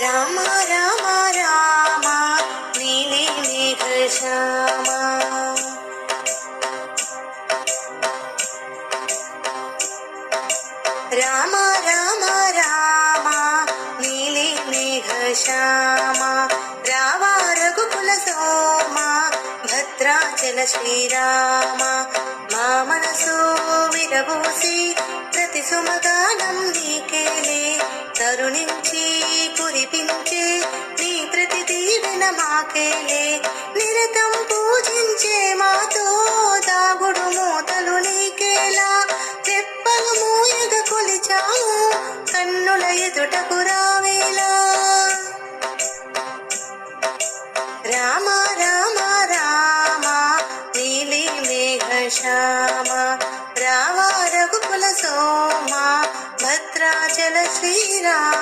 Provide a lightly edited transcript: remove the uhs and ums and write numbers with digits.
రామ రామ రామ నీలి మేఘశ్యామ రామ రామ రామ నీలి మేఘశ్యామ రావా రఘుకుల సోమ భద్రాచల శ్రీరామ మా మనసు విరబూసి ప్రతి సుమగానం నీకేలే కరుణించి కురిపించే నీ ప్రతి దీవెన మాకేలే నిరతం పూజించే మాతో దాగుడు మూతలు నీకేలా తెప్పలు మూయగ కొలిచాము కన్నుల ఎదుటకు రావేలా రామ రామ రామ నీలి మేఘశ్యామ రావా రఘుకుల సోమ భద్రాచల శ్రీరామ